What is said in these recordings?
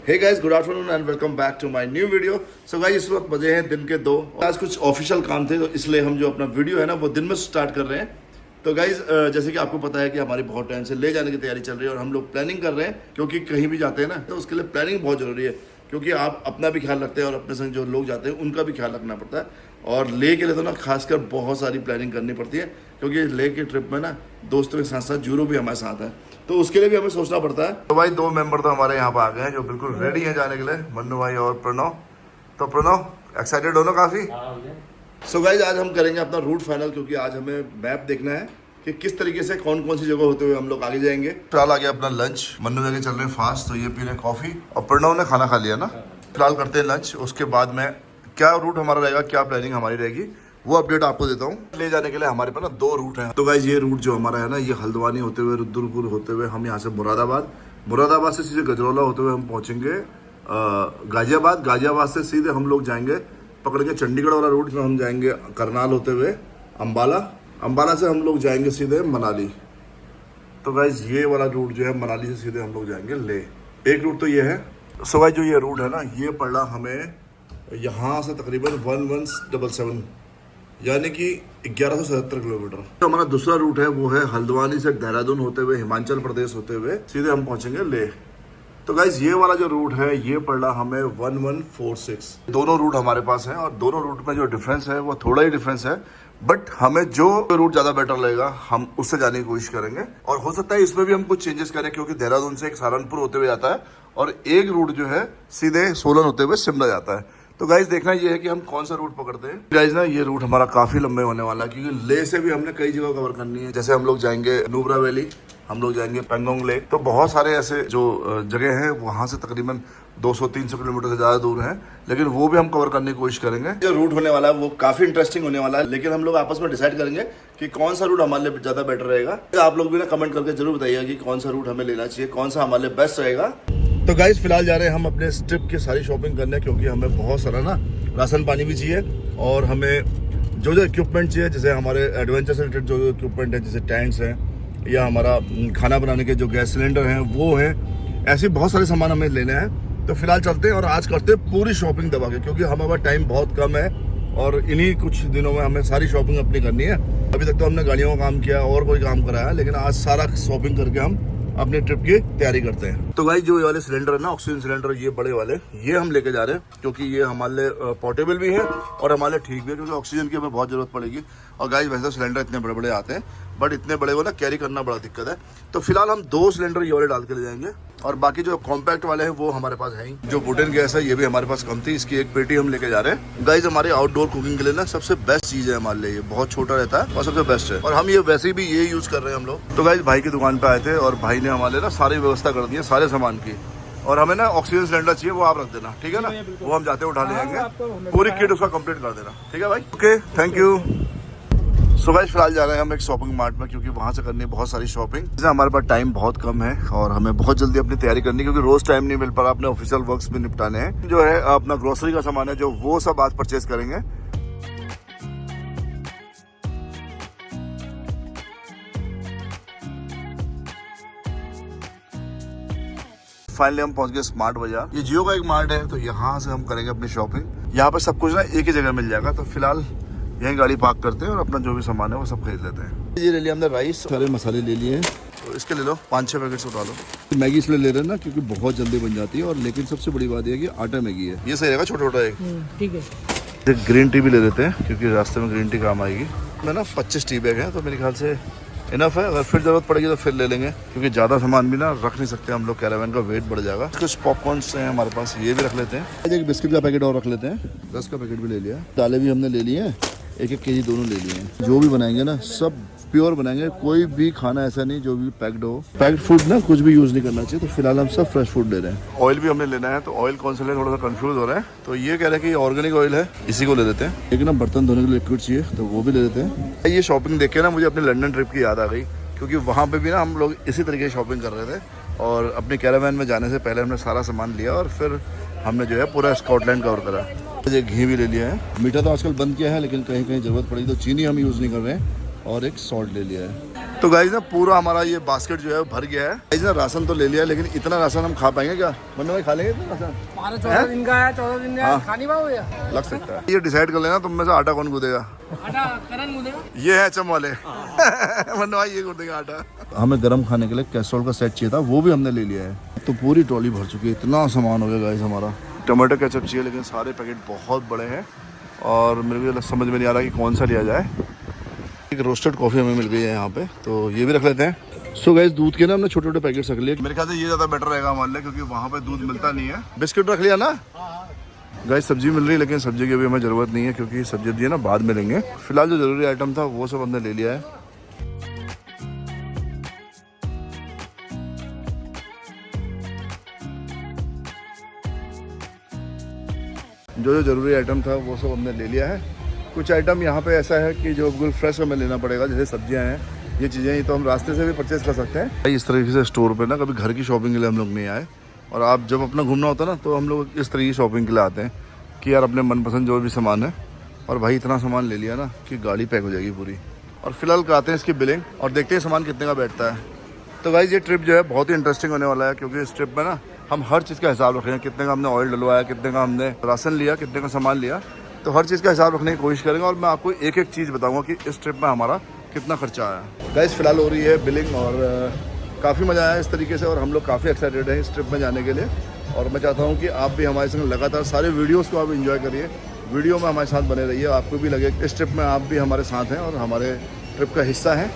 Hey guys, good afternoon and welcome back to my new video. So guys, इस वक्त बजे हैं दिन के 2। आज कुछ ऑफिशियल काम थे तो इसलिए हम जो अपना वीडियो है ना वो दिन में स्टार्ट कर रहे हैं। तो गाइस, जैसे कि आपको पता है कि हमारी बहुत टाइम से ले जाने की तैयारी चल रही है और हम लोग प्लानिंग कर रहे हैं, क्योंकि कहीं भी जाते हैं ना तो उसके लिए प्लानिंग बहुत ज़रूरी है, क्योंकि आप अपना भी ख्याल रखते हैं और अपने संग जो लोग जाते हैं उनका भी ख्याल रखना पड़ता है। और ले के लिए तो ना खासकर बहुत सारी प्लानिंग करनी पड़ती है, क्योंकि ले के ट्रिप में ना दोस्तों के साथ साथ जूरो भी हमारे साथ है, तो उसके लिए भी हमें सोचना पड़ता है। तो भाई 2 मेंबर तो हमारे यहाँ पे आ गए हैं जो बिल्कुल रेडी हैं जाने के लिए, मन्नू भाई और प्रणव। तो प्रणव, एक्साइटेड हो ना काफ़ी? सो गाइज, आज हम करेंगे अपना रूट फाइनल, क्योंकि आज हमें मैप देखना है कि किस तरीके से कौन कौन सी जगह होते हुए हम लोग आगे जाएंगे। फिलहाल आ गया अपना लंच, मन्नू जाके चल रहे हैं फास्ट, तो ये पी रहे कॉफ़ी और प्रणव ने खाना खा लिया ना। फिलहाल करते हैं लंच, उसके बाद में क्या रूट हमारा रहेगा, क्या प्लानिंग हमारी रहेगी, वो अपडेट आपको देता हूँ। ले जाने के लिए हमारे पास ना 2 रूट हैं। तो गाइज, ये रूट जो हमारा है ना, ये हल्द्वानी होते हुए, रुद्रपुर होते हुए हम यहाँ से मुरादाबाद से सीधे गजरौला होते हुए हम पहुँचेंगे गाजियाबाद। गाजियाबाद से सीधे हम लोग जाएंगे पकड़ के चंडीगढ़ वाला रूट में, हम जाएंगे करनाल होते हुए अम्बाला से हम लोग जाएंगे सीधे मनाली। तो गाइज, ये वाला रूट जो है मनाली से सीधे हम लोग जाएंगे ले। एक रूट तो ये है। सो गाइज, जो ये रूट है ना, ये पड़ रहा हमें यहाँ से तकरीबन 1177 यानी कि 1177 किलोमीटर। तो हमारा दूसरा रूट है वो है हल्द्वानी से देहरादून होते हुए हिमाचल प्रदेश होते हुए सीधे हम पहुंचेंगे ले। तो गाइज, ये वाला जो रूट है ये पड़ रहा हमें 1146। दोनों रूट हमारे पास हैं और दोनों रूट में जो डिफरेंस है वो थोड़ा ही डिफरेंस है, बट हमें जो रूट ज़्यादा बेटर लगेगा हम उससे जाने की कोशिश करेंगे। और हो सकता है इसमें भी हम कुछ चेंजेस करें, क्योंकि देहरादून से एक सहारनपुर होते हुए जाता है और एक रूट जो है सीधे सोलन होते हुए शिमला जाता है। तो गाइज, देखना ये है कि हम कौन सा रूट पकड़ते हैं। गाइज ना, ये रूट हमारा काफ़ी लंबे होने वाला है, क्योंकि ले से भी हमने कई जगह कवर करनी है। जैसे हम लोग जाएंगे नुब्रा वैली, हम लोग जाएंगे पेंगोंग लेक, तो बहुत सारे ऐसे जो जगह हैं वहाँ से तकरीबन 200-300 किलोमीटर से ज़्यादा दूर है, लेकिन वो भी हम कवर करने की कोशिश करेंगे। जो रूट होने वाला है वो काफ़ी इंटरेस्टिंग होने वाला है, लेकिन हम लोग आपस में डिसाइड करेंगे कि कौन सा रूट हमारे लिए ज़्यादा बेटर रहेगा। आप लोग भी ना कमेंट करके जरूर बताइएगा कि कौन सा रूट हमें लेना चाहिए, कौन सा हमारे लिए बेस्ट रहेगा। तो गाइज, फिलहाल जा रहे हैं हम अपने इस ट्रिप की सारी शॉपिंग करने, क्योंकि हमें बहुत सारा ना राशन पानी भी चाहिए और हमें जो इक्विपमेंट चाहिए, जैसे हमारे एडवेंचर से रिलेटेड जो इक्विपमेंट है, जैसे टेंट्स हैं या हमारा खाना बनाने के जो गैस सिलेंडर हैं वो हैं, ऐसे बहुत सारे सामान हमें लेने हैं। तो फिलहाल चलते हैं और आज करते हैं पूरी शॉपिंग दबा के, क्योंकि हमारे पास टाइम बहुत कम है और इन्हीं कुछ दिनों में हमें सारी शॉपिंग अपनी करनी है। अभी तक तो हमने गाड़ियों का काम किया और कोई काम कराया, लेकिन आज सारा शॉपिंग करके हम अपने ट्रिप की तैयारी करते हैं। तो गाइस, जो ये वाले सिलेंडर है ना, ऑक्सीजन सिलेंडर, ये बड़े वाले, ये हम लेके जा रहे हैं, क्योंकि ये हमारे लिए पोर्टेबल भी है और हमारे लिए ठीक भी है, क्योंकि ऑक्सीजन की हमें बहुत जरूरत पड़ेगी। और गाइस, वैसे तो सिलेंडर इतने बड़े बड़े आते हैं, बट इतने बड़े को ना कैरी करना बड़ा दिक्कत है। तो फिलहाल हम 2 सिलेंडर ये वाले डाल के ले जाएंगे और बाकी जो कॉम्पैक्ट वाले हैं वो हमारे पास है ही। जो वुडन गैस है ये भी हमारे पास कम थी, इसकी एक पेटी हम लेके जा रहे हैं। गाइस, हमारे आउटडोर कुकिंग के लिए ना सबसे बेस्ट चीज है हमारे लिए, ये बहुत छोटा रहता है और सबसे बेस्ट है, और हम ये वैसे भी ये यूज कर रहे हैं हम लोग। तो गाइस, भाई की दुकान पे आए थे और भाई ने हमारे ना सारी व्यवस्था कर दी है सारे सामान की, और हमें ना ऑक्सीजन सिलेंडर चाहिए, वो आप रख देना, ठीक है ना? वो हम जाते उठा ले जाएंगे, पूरी किट उसका कंप्लीट कर देना, ठीक है भाई? Okay, thank you. So guys, फिलहाल जा रहे हैं हम एक शॉपिंग मार्ट में, क्योंकि वहाँ से करनी है बहुत सारी शॉपिंग। जैसे हमारे पास टाइम बहुत कम है और हमें बहुत जल्दी अपनी तैयारी करनी है, क्योंकि रोज टाइम नहीं मिल पा रहा, अपने ऑफिशियल वर्क्स भी निपटाने हैं। जो है अपना ग्रोसरी का सामान है जो वो सब आज परचेज करेंगे। फाइनली हम पहुंच गए स्मार्ट बाजार। ये जियो का एक मार्ट है, तो यहाँ से हम करेंगे अपनी शॉपिंग। यहाँ पे सब कुछ ना एक ही जगह मिल जाएगा। तो फिलहाल यहीं गाड़ी पार्क करते हैं और अपना जो भी सामान है वो सब खरीद लेते हैं। ये ले लिया हमने राइस, सारे मसाले ले लिए हैं, तो इसके ले लो 5-6 पैकेट्स उठा लो। मैगी इसलिए ले रहे हैं ना क्योंकि बहुत जल्दी बन जाती है, और लेकिन सबसे बड़ी बात यह है कि आटा मैगी है, ये सही रहेगा, छोटा छोटा एक, ठीक है। ग्रीन टी भी ले लेते हैं, क्योंकि रास्ते में ग्रीन टी काम आएगी। मैं ना 25 टी बैग है, तो मेरे ख्याल से इनफ है। अगर फिर जरूरत पड़ेगी तो फिर ले लेंगे, क्योंकि ज़्यादा सामान भी ना रख नहीं सकते हम लोग, कैरावैन का वेट बढ़ जाएगा। कुछ पॉपकॉर्न्स हैं हमारे पास, ये भी रख लेते हैं। एक बिस्किट का पैकेट और रख लेते हैं, 10 का पैकेट भी ले लिया। दालें भी हमने ले ली हैं, 1-1 केजी दोनों ले लिए हैं। जो भी बनाएंगे ना सब प्योर बनाएंगे, कोई भी खाना ऐसा नहीं जो भी पैक्ड हो। पैक्ड फूड ना कुछ भी यूज़ नहीं करना चाहिए। तो फिलहाल हम सब फ्रेश फूड ले रहे हैं। ऑयल भी हमने लेना है, तो ऑयल कौन सा लें थोड़ा सा कंफ्यूज हो रहा है। तो ये कह रहे हैं कि ऑर्गेनिक ऑयल है, इसी को ले लेते हैं। एक ना बर्तन धोने के लिए लिक्विड चाहिए, तो वो भी ले लेते हैं। ये शॉपिंग देख के ना मुझे अपने लंदन ट्रिप की याद आ गई, क्योंकि वहाँ पे भी ना हम लोग इसी तरीके की शॉपिंग कर रहे थे, और अपने कैरावैन में जाने से पहले हमने सारा सामान लिया और फिर हमने जो है पूरा स्कॉटलैंड कवर करा। ये घी भी ले लिया है। मीठा तो आजकल बंद किया है, लेकिन कहीं कहीं ज़रूरत पड़ी तो चीनी हम यूज़ नहीं कर रहे हैं, और एक सॉल्ट ले लिया है। तो गाइस ना पूरा हमारा ये बास्केट जो है भर गया है। गाइस ना राशन तो ले लिया, लेकिन इतना राशन हम खा पाएंगे क्या? मन्नू भाई खा लेंगे इतना राशन? 14 दिन का है, 14 दिन का खा नहीं पाओगे? लग सकता है। ये डिसाइड कर लेना तुम में से आटा कौन गूंदेगा। आटा करण गूंदेगा। ये है चम वाले मन्नू भाई ये गूंदेगा आटा। हमें गर्म खाने के लिए कैसरोल का सेट चाहिए था, वो भी हमने ले लिया है। तो पूरी ट्रॉली भर चुकी है, इतना सामान हो गया गाइस हमारा। टमाटर केचप चाहिए, लेकिन सारे पैकेट बहुत बड़े हैं और मेरे को समझ में नहीं आ रहा कि कौन सा लिया जाए। एक रोस्टेड कॉफ़ी हमें मिल गई है यहाँ पे, तो ये भी रख लेते हैं। सो गाइस दूध के ना हमने छोटे छोटे पैकेट रख लिए। मेरे ख्याल से ये ज़्यादा बेटर रहेगा हमारे लिए, क्योंकि वहाँ पे दूध मिलता नहीं है। बिस्किट रख लिया ना गाइस। सब्जी मिल रही है, लेकिन सब्जी की अभी हमें ज़रूरत नहीं है, क्योंकि सब्जी दी है ना बाद में लेंगे। फिलहाल जो ज़रूरी आइटम था वो सब हमने ले लिया है। जो ज़रूरी आइटम था वो सब हमने ले लिया है। कुछ आइटम यहाँ पे ऐसा है कि जो बिल्कुल फ्रेश हमें लेना पड़ेगा, जैसे सब्जियाँ हैं, ये चीज़ें ही तो हम रास्ते से भी परचेज़ कर सकते हैं। इस तरीके से स्टोर पे ना कभी घर की शॉपिंग के लिए हम लोग नहीं आए, और आप जब अपना घूमना होता है ना तो हम लोग इस तरह की शॉपिंग के लिए आते हैं कि यार अपने मनपसंद जो भी सामान है। और भाई इतना सामान ले लिया ना कि गाड़ी पैक हो जाएगी पूरी। और फिलहाल कराते हैं इसकी बिलिंग और देखते हैं सामान कितने का बैठता है। तो भाई ये ट्रिप जो है बहुत ही इंटरेस्टिंग होने वाला है, क्योंकि इस ट्रिप में ना हम हर चीज़ का हिसाब रखेंगे। कितने का हमने ऑयल डलवाया, कितने का हमने राशन लिया, कितने का सामान लिया, तो हर चीज़ का हिसाब रखने की कोशिश करेंगे। और मैं आपको एक एक चीज़ बताऊंगा कि इस ट्रिप में हमारा कितना खर्चा आया। गाइस फिलहाल हो रही है बिलिंग और काफ़ी मज़ा आया इस तरीके से, और हम लोग काफ़ी एक्साइटेड हैं इस ट्रिप में जाने के लिए। और मैं चाहता हूँ कि आप भी हमारे संग लगातार सारे वीडियोज़ को आप इंजॉय करिए, वीडियो में हमारे साथ बने रहिए। आपको भी लगे इस ट्रिप में आप भी हमारे साथ हैं और हमारे ट्रिप का हिस्सा हैं।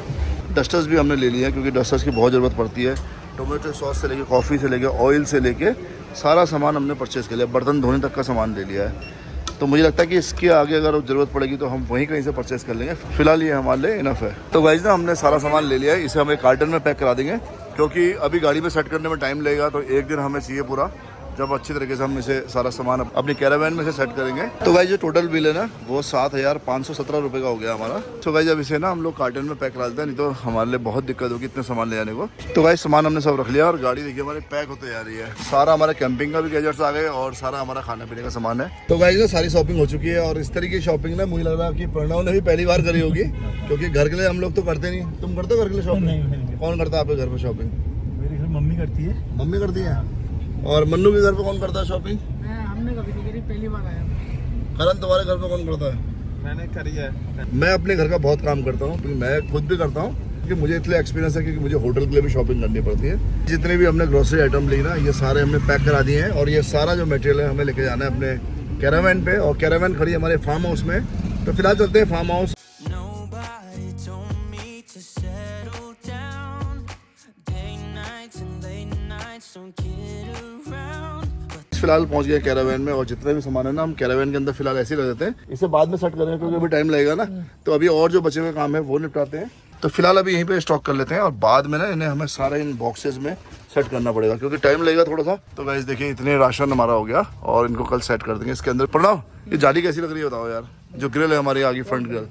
डस्टर्स भी हमने ले लिए हैं, क्योंकि डस्टर्स की बहुत ज़रूरत पड़ती है। टोमेटो सॉस से लेके कॉफ़ी से लेके ऑयल से लेके सारा सामान हमने परचेज़ कर लिया। बर्तन धोने तक का सामान ले लिया है। तो मुझे लगता है कि इसके आगे अगर ज़रूरत पड़ेगी तो हम वहीं कहीं से परचेज़ कर लेंगे। फिलहाल ये हमारे लिए इनफ है। तो गाइस ना हमने सारा सामान ले लिया है, इसे हम एक कार्टन में पैक करा देंगे, क्योंकि अभी गाड़ी में सेट करने में टाइम लगेगा। तो एक दिन हमें चाहिए पूरा, जब अच्छी तरीके से हम इसे सारा सामान अपनी कैरावैन में से सेट करेंगे। तो गाइस जो टोटल बिल है ना वो 7,517 रुपये का हो गया हमारा। तो गाइस अब इसे ना हम लोग कार्टन में पैक करा देते हैं, नहीं तो हमारे लिए बहुत दिक्कत होगी इतने सामान ले जाने को। तो गाइस सामान हमने सब रख लिया और गाड़ी देखिए हमारी पैक होते जा रही है। सारा हमारा कैंपिंग का भी गैजेट्स आ गए और सारा हमारा खाने पीने का सामान है। तो गाइस ना सारी शॉपिंग हो चुकी है, और इस तरीके की शॉपिंग ना मुझे लग रहा है कि प्रणव ने भी पहली बार करी होगी, क्योंकि घर के लिए हम लोग तो करते नहीं। तुम करते हो घर के लिए शॉपिंग? नहीं। कौन करता है आपके घर पर शॉपिंग? मेरे घर मम्मी करती है। मम्मी करती है। और मन्नू के घर पे कौन करता है शॉपिंग? हमने कभी नहीं करी, पहली बार आया। करण तुम्हारे घर पे कौन करता है? मैंने करी है। मैं अपने घर का बहुत काम करता हूँ, क्योंकि मैं खुद भी करता हूँ, क्योंकि मुझे इसलिए एक्सपीरियंस है, क्योंकि मुझे होटल के लिए भी शॉपिंग करनी पड़ती है। जितने भी हमने ग्रोसरी आइटम ली ना, ये सारे हमने पैक करा दिए हैं, और ये सारा जो मटेरियल है हमें लेके जाना है अपने कैरावैन पे। और कैरावैन खड़ी है हमारे फार्म हाउस में। तो फिलहाल चलते हैं फार्म हाउस। फिलहाल पहुंच गए कैरावैन में, और जितने भी सामान है ना हम कैरावैन के अंदर फिलहाल ऐसे ही कर देते हैं। इसे बाद में सेट करेंगे, क्योंकि अभी टाइम लगेगा ना। तो अभी और जो बचे हुए काम है वो निपटाते हैं। तो फिलहाल अभी यहीं पे स्टॉक कर लेते हैं, और बाद में ना इन्हें हमें सारे इन बॉक्सेस में सेट करना पड़ेगा, क्योंकि टाइम लगेगा थोड़ा सा। तो गाइस देखिए इतने राशन हमारा हो गया, और इनको कल सेट कर देंगे इसके अंदर। प्रणव ये जाली कैसी लग रही है बताओ यार? जो ग्रिल है हमारी आगे फ्रंट ग्रिल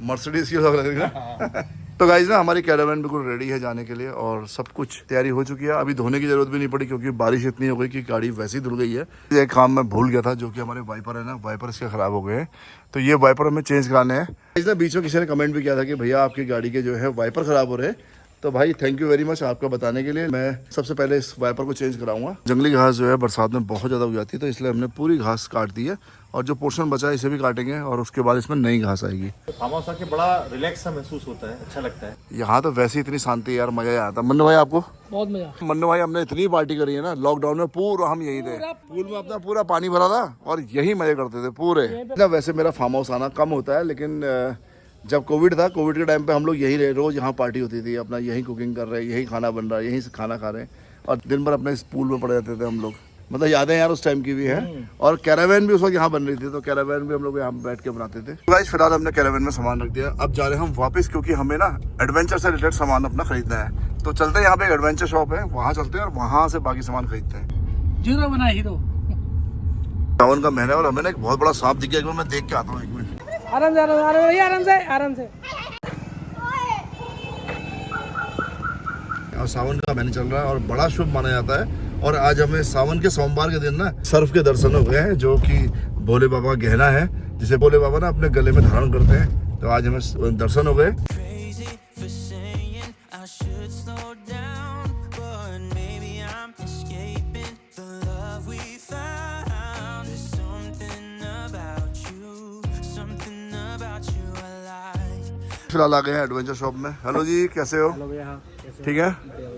मर्सिडीज की लग रही है। तो गाइस ना हमारी कैरावैन बिल्कुल रेडी है जाने के लिए, और सब कुछ तैयारी हो चुकी है। अभी धोने की जरूरत भी नहीं पड़ी, क्योंकि बारिश इतनी हो गई कि गाड़ी वैसे ही धुल गई है। एक काम मैं भूल गया था, जो कि हमारे वाइपर है ना, वाइपर इसके खराब हो गए हैं। तो ये वाइपर हमें चेंज कराने हैं। इसने बीच में किसी ने कमेंट भी किया था कि भैया आपकी गाड़ी के जो है वाइपर खराब हो रहे हैं। तो भाई थैंक यू वेरी मच आपका बताने के लिए। मैं सबसे पहले इस वाइपर को चेंज कराऊंगा। जंगली घास जो है बरसात में बहुत ज़्यादा हो जाती है, तो इसलिए हमने पूरी घास काट दी है, और जो पोर्शन बचा है इसे भी काटेंगे, और उसके बाद इसमें नई घास आएगी। फार्म हाउस आके बड़ा रिलैक्स सा महसूस होता है, अच्छा लगता है। यहाँ तो वैसे इतनी शांति यार, मजा ही आता। मन्नू भाई आपको? बहुत मजा। मन्नू भाई हमने इतनी पार्टी करी है ना लॉकडाउन में, पूरा हम यहीं थे। पूल में अपना पूरा पानी भरा था और यही मजे करते थे पूरे। वैसे मेरा फार्म हाउस आना कम होता है, लेकिन जब कोविड था, कोविड के टाइम पे हम लोग यही रहे, रोज यहाँ पार्टी होती थी, अपना यही कुकिंग कर रहे हैं, यही खाना बन रहा है, यहीं से खाना खा रहे हैं, और दिन भर अपने इस पूल में पड़े रहते थे हम लोग। मतलब यादें यार उस टाइम की भी है। और कैरावैन भी उस वक्त यहाँ बन रही थी, तो कैरावैन भी हम लोग यहाँ बैठ के बनाते थे। तो गाइस फिलहाल हमने कैरावैन में सामान रख दिया। अब जा रहे हैं हम वापस, क्योंकि हमें ना एडवेंचर से रिलेटेड सामान अपना खरीदना है। तो चलते हैं, यहाँ पे एक एडवेंचर शॉप है, वहाँ चलते हैं और वहाँ से बाकी सामान खरीदते हैं। जीरो बना हीरो। सावन का महीना है, और हमें ना एक बहुत बड़ा सांप दिख गया, मैं देख के आता हूँ। एक मिनट, आराम से आराम से। और सावन का महीना चल रहा है और बड़ा शुभ माना जाता है। और आज हमें सावन के सोमवार के दिन ना सर्फ के दर्शन हो गए हैं, जो कि भोले बाबा का गहना है, जिसे भोले बाबा ना अपने गले में धारण करते हैं। तो आज हमें दर्शन हो गए। फिलहाल आ गए हैं एडवेंचर शॉप में। हेलो जी, कैसे हो? हेलो भैया, ठीक है,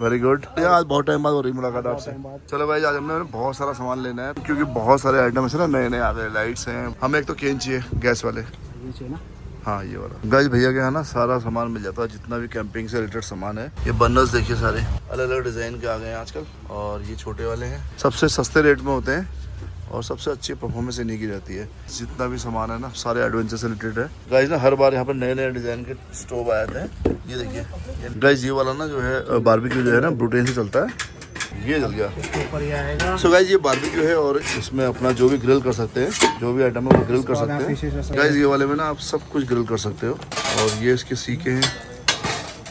वेरी गुड। आज बहुत टाइम बाद हो रही मुलाकात आपसे। चलो भाई, आज हमने बहुत सारा सामान लेना है क्योंकि बहुत सारे आइटम है ना, नए नए आ गए। लाइट्स हैं, हमें एक तो केन चाहिए गैस वाले, ना हाँ ये वाला। गाइस भैया के यहाँ ना सारा सामान मिल जाता है, जितना भी कैंपिंग से रिलेटेड सामान है। ये बर्नर्स देखिए, सारे अलग अलग डिजाइन के आ गए हैं आजकल, और ये छोटे वाले हैं, सबसे सस्ते रेट में होते हैं और सबसे अच्छी परफॉर्मेंस इन्हीं की रहती है। जितना भी सामान है ना, सारे एडवेंचर से रिलेटेड है। गाइस ना हर बार यहाँ पर नए नए डिजाइन के स्टोव आए थे। ये देखिए गाइस, ये वाला ना जो है बारबेक्यू जो है ना, ब्रूटेन से चलता है। ये जल गया। ऊपर ये आएगा। सो गाइस, ये बारबेक्यू है और इसमें अपना जो भी ग्रिल कर सकते हैं, जो भी आइटम है वो ग्रिल कर सकते हैं। गाइस ये वाले में ना आप सब कुछ ग्रिल कर सकते हो। और ये इसके सीखे हैं।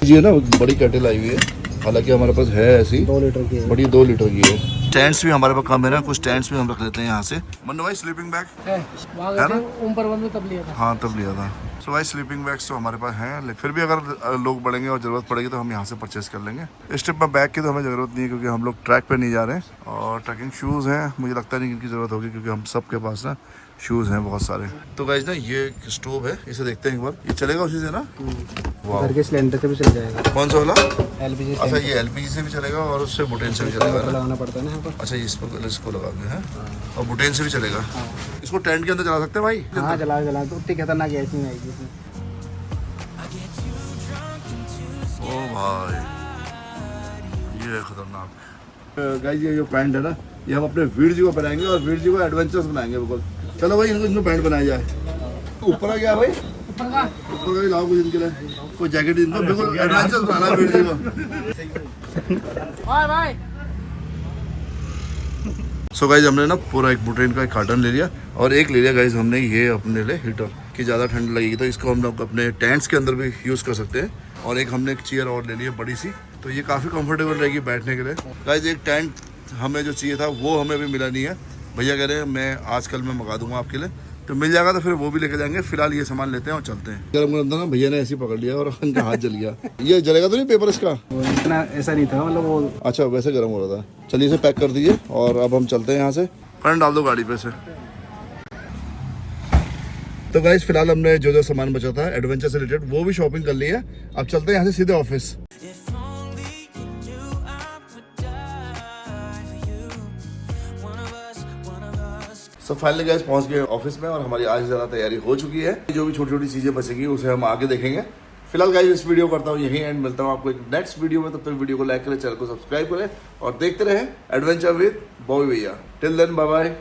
ये ना बड़ी केटल आई हुई है, हालांकि हमारे पास है ऐसी 2 लीटर की है। बड़ी, 2 लीटर की है। टेंट्स भी हमारे पास कम है ना, कुछ टेंट्स भी हम रख लेते हैं यहाँ से। मन्नू भाई स्लीपिंग बैग है वहाँ गए थे ऊपर वन में, तब लिया था। हाँ तब लिया था। सो भाई स्लीपिंग बैग्स तो हमारे पास हैं, लेकिन फिर भी अगर लोग बढ़ेंगे और ज़रूरत पड़ेगी तो हम यहाँ से परचेस कर लेंगे। इस ट्रिप में बैग की तो हमें ज़रूरत नहीं है क्योंकि हम लोग ट्रैक पे नहीं जा रहे हैं। और ट्रैकिंग शूज़ हैं, मुझे लगता नहीं कि इनकी ज़रूरत होगी क्योंकि हम सब के पास ना शूज़ हैं बहुत सारे। तो गाइस ना ये स्टोव है, इसे देखते हैं एक बार। ये चलेगा उसी से ना? वाह, घर के सिलेंडर से भी चल जाएगा। कौन सा वाला? एलपीजी। अच्छा, ये एलपीजी से भी चलेगा और उससे बुटेन से भी चलेगा ना? लगाना पड़ता है ना यहाँ पर। अच्छा, इसको लगा के है, और बुटेन से भी चलेगा। इसको टेंट के अंदर चला सकते हैं भाई? हाँ चला तो उतनी खतरनाक गैस नहीं आएगी इसमें। ओ भाई, ये खतरनाक। गाइस ये जो पैंट है ना, ये हम अपने वीर जी को पहनाएंगे और वीर जी को एडवेंचर्स बनाएंगे बिल्कुल। चलो भाई, इनको पैंट बनाया जाए। ऊपर आ गया भाई, ऊपर का लाओ कुछ इनके लिए, कोई जैकेट इनको बिल्कुल एडवेंचर्स बनाना है वीर जी को। भाई सो गाइज हमने ना पूरा एक बुटेन का एक कार्टन ले लिया और एक ले लिया गाइज हमने ये अपने लिए हीटर, कि ज़्यादा ठंड लगेगी तो इसको हम लोग अपने टेंट्स के अंदर भी यूज़ कर सकते हैं। और एक हमने एक चेयर और ले ली है बड़ी सी, तो ये काफ़ी कंफर्टेबल रहेगी बैठने के लिए। गाइज एक टेंट हमें जो चाहिए था वो हमें भी मिला नहीं है। भैया कह रहे हैं मैं आजकल मैं मंगा दूंगा आपके लिए, तो मिल जाएगा तो फिर वो भी लेके जाएंगे। फिलहाल ये सामान लेते हैं और चलते हैं। गर्म गर्म था ना, भैया ने ऐसे ही पकड़ लिया और उनका हाथ जल गया। ये जलेगा तो नहीं पेपर इसका? इतना ऐसा नहीं था, मतलब वो अच्छा वैसे गर्म हो रहा था। चलिए इसे पैक कर दीजिए और अब हम चलते हैं यहाँ से। करंट डाल दो गाड़ी पे से। तो गाइस फिलहाल हमने जो जो सामान बचा था एडवेंचर से रिलेटेड वो भी शॉपिंग कर ली है। अब चलते हैं यहाँ से सीधे ऑफिस। तो फाइनली गाइस पहुंच गए ऑफिस में और हमारी आज ज़्यादा तैयारी हो चुकी है। जो भी छोटी छोटी चीज़ें बचेंगी उसे हम आगे देखेंगे। फिलहाल गाइस इस वीडियो करता हूँ यहीं एंड, मिलता हूँ आपको एक नेक्स्ट वीडियो में। तब तक वीडियो को लाइक करें, चैनल को सब्सक्राइब करें और देखते रहें एडवेंचर विद बॉबी भैया। Till then bye bye.